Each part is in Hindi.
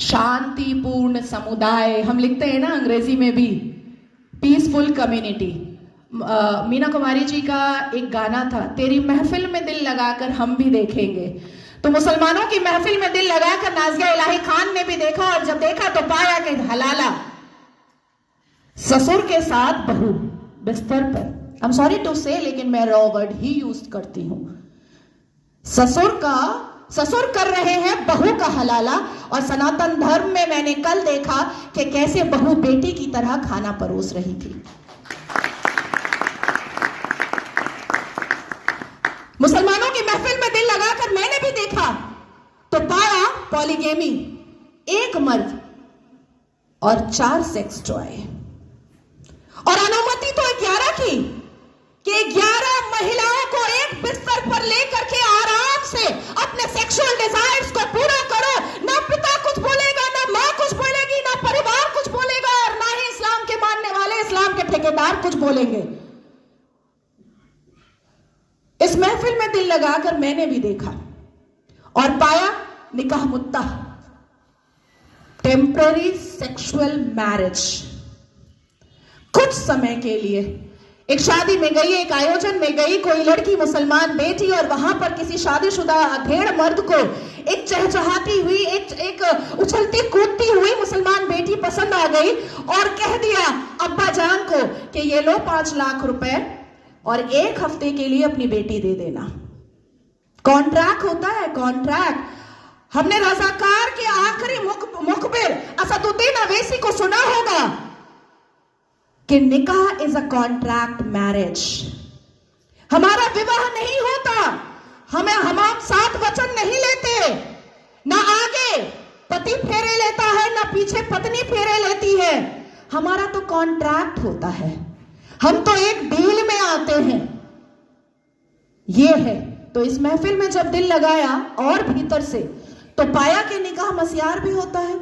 शांतिपूर्ण समुदाय, हम लिखते हैं ना अंग्रेजी में भी, पीसफुल कम्युनिटी। मीना कुमारी जी का एक गाना था, तेरी महफिल में दिल लगाकर हम भी देखेंगे। तो मुसलमानों की महफिल में दिल लगाकर नाज़िया इलाही खान ने भी देखा, और जब देखा तो पाया कि हलाला ससुर के साथ बहू बिस्तर पर, आई एम सॉरी टू से, लेकिन मैं रॉ वर्ड ही यूज करती हूं। ससुर कर रहे हैं बहू का हलाला। और सनातन धर्म में मैंने कल देखा कि कैसे बहू बेटी की तरह खाना परोस रही थी। मुसलमानों की महफिल में दिल लगाकर मैंने भी देखा तो पाया पॉलीगेमी, एक मर्द और 4 सेक्स टॉय। और अनुमति तो 11 की, कि 11 महिलाओं को एक बिस्तर पर लेकर के आराम से अपने सेक्सुअल डिजायर्स को पूरा करो। ना पिता कुछ बोलेगा, ना मां कुछ बोलेगी, ना परिवार कुछ बोलेगा, और ना ही इस्लाम के मानने वाले, इस्लाम के ठेकेदार कुछ बोलेंगे। इस महफिल में दिल लगाकर मैंने भी देखा और पाया निकाह मुत्ता, टेम्पररी सेक्सुअल मैरिज। कुछ समय के लिए एक शादी में गई, एक आयोजन में गई, कोई लड़की मुसलमान बेटी, और वहां पर किसी शादीशुदा अधेड़ मर्द को एक चहचहाती हुई, एक उछलती कूदती हुई मुसलमान बेटी पसंद आ गई, और कह दिया अब्बा जान को कि ये लो 5 लाख रुपए और 1 हफ्ते के लिए अपनी बेटी दे देना। कॉन्ट्रैक्ट होता है, कॉन्ट्रैक्ट। हमने रजाकार के आखिरी मुखबिर असदुद्दीन अवैसी को सुना होगा कि निकाह इज अ कॉन्ट्रैक्ट मैरिज। हमारा विवाह नहीं होता, हम 7 वचन नहीं लेते, ना आगे पति फेरे लेता है, ना पीछे पत्नी फेरे लेती है। हमारा तो कॉन्ट्रैक्ट होता है, हम तो एक डील में आते हैं। ये है। तो इस महफिल में जब दिल लगाया और भीतर से, तो पाया कि निकाह मस्यार भी होता है।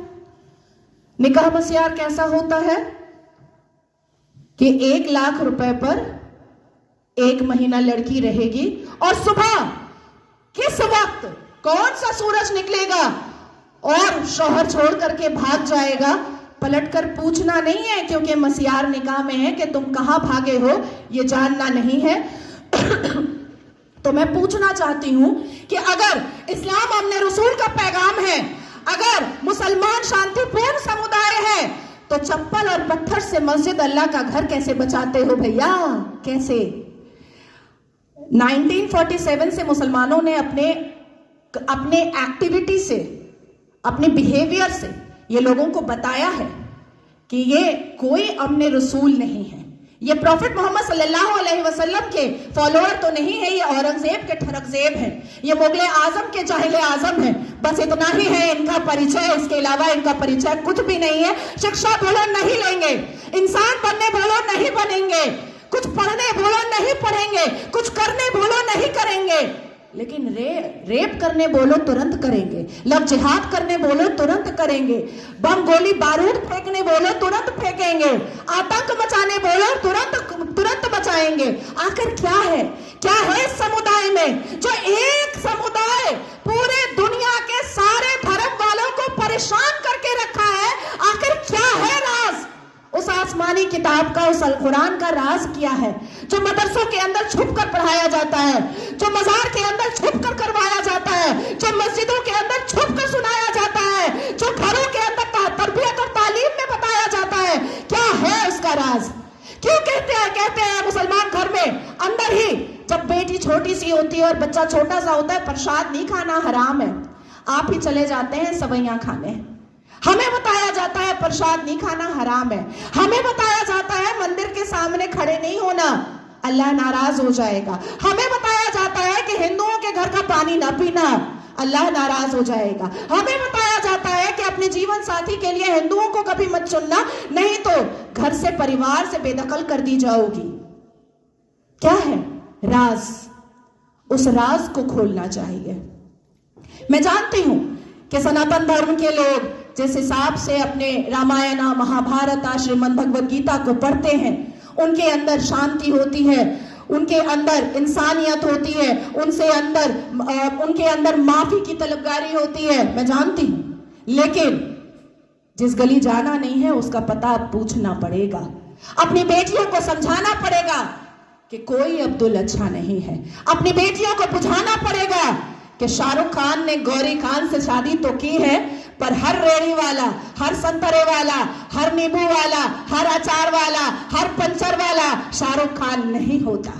निकाह मस्यार कैसा होता है कि 1 लाख रुपए पर 1 महीना लड़की रहेगी, और सुबह किस वक्त कौन सा सूरज निकलेगा और शौहर छोड़ करके भाग जाएगा, पलटकर पूछना नहीं है, क्योंकि मस्यार निकाह में है कि तुम कहां भागे हो ये जानना नहीं है। तो मैं पूछना चाहती हूं कि अगर इस्लाम हमने रसूल का पैगाम है, अगर मुसलमान शांतिपूर्ण समुदाय है, तो चप्पल और पत्थर से मस्जिद अल्लाह का घर कैसे बचाते हो भैया? कैसे? 1947 से मुसलमानों ने अपने एक्टिविटी से, अपने बिहेवियर से ये लोगों को बताया है कि ये कोई अमने रसूल नहीं है, ये प्रॉफिट मोहम्मद सल्लल्लाहु अलैहि वसल्लम के फॉलोअर तो नहीं है, ये औरंगजेब के ठरकजेब हैं, ये मुगले आजम के जाहिले आजम हैं। बस इतना ही है इनका परिचय, इसके अलावा इनका परिचय कुछ भी नहीं है। शिक्षा बोलो नहीं लेंगे, इंसान बनने बोलो नहीं बनेंगे, कुछ पढ़ने बोलो नहीं पढ़ेंगे, कुछ करने बोलो नहीं करेंगे, लेकिन रेप करने बोलो तुरंत करेंगे, लव जिहाद करने बोलो तुरंत करेंगे, बम गोली बारूद फेंकने बोलो तुरंत फेंकेंगे, आतंक मचाने बोलो तुरंत मचाएंगे। आखिर क्या है इस समुदाय में जो एक समुदाय पूरे दुनिया के सारे धर्म वालों को परेशान करके रखा है? आखिर क्या है राज उस आसमानी किताब का, उस अल कुरान का राज क्या है जो मदरसों के अंदर छुप कर पढ़ाया जाता है, जो मजार के अंदर छुप कर करवाया जाता है, जो मस्जिदों के अंदर छुप कर सुनाया जाता है, जो घरों के अंदर तरबियत और तालीम में बताया जाता है? क्या है उसका राज? क्यों कहते हैं मुसलमान घर में अंदर ही, जब बेटी छोटी सी होती है और बच्चा छोटा सा होता है, प्रसाद नहीं खाना हराम है, आप ही चले जाते हैं सवैयां खाने। हमें बताया जाता है प्रसाद नहीं खाना हराम है, हमें बताया जाता है मंदिर के सामने खड़े नहीं होना, अल्लाह नाराज हो जाएगा, हमें बताया जाता है कि हिंदुओं के घर का पानी ना पीना, अल्लाह नाराज हो जाएगा, हमें बताया जाता है कि अपने जीवन साथी के लिए हिंदुओं को कभी मत चुनना, नहीं तो घर से, परिवार से बेदखल कर दी जाओगी। क्या है राज? उस राज को खोलना चाहिए। मैं जानती हूं कि सनातन धर्म के लोग जिस हिसाब से अपने रामायण, महाभारत, श्रीमद् भगवद गीता को पढ़ते हैं, उनके अंदर शांति होती है, उनके अंदर इंसानियत होती है, उनके अंदर माफी की तलबगारी होती है, मैं जानती हूं। लेकिन जिस गली जाना नहीं है उसका पता अब पूछना पड़ेगा। अपनी बेटियों को समझाना पड़ेगा कि कोई अब्दुल अच्छा नहीं है। अपनी बेटियों को बुझाना पड़ेगा कि शाहरुख खान ने गौरी खान से शादी तो की है, पर हर रेड़ी वाला, हर संतरे वाला, हर नींबू वाला, हर अचार वाला, हर पंचर वाला शाहरुख खान नहीं होता।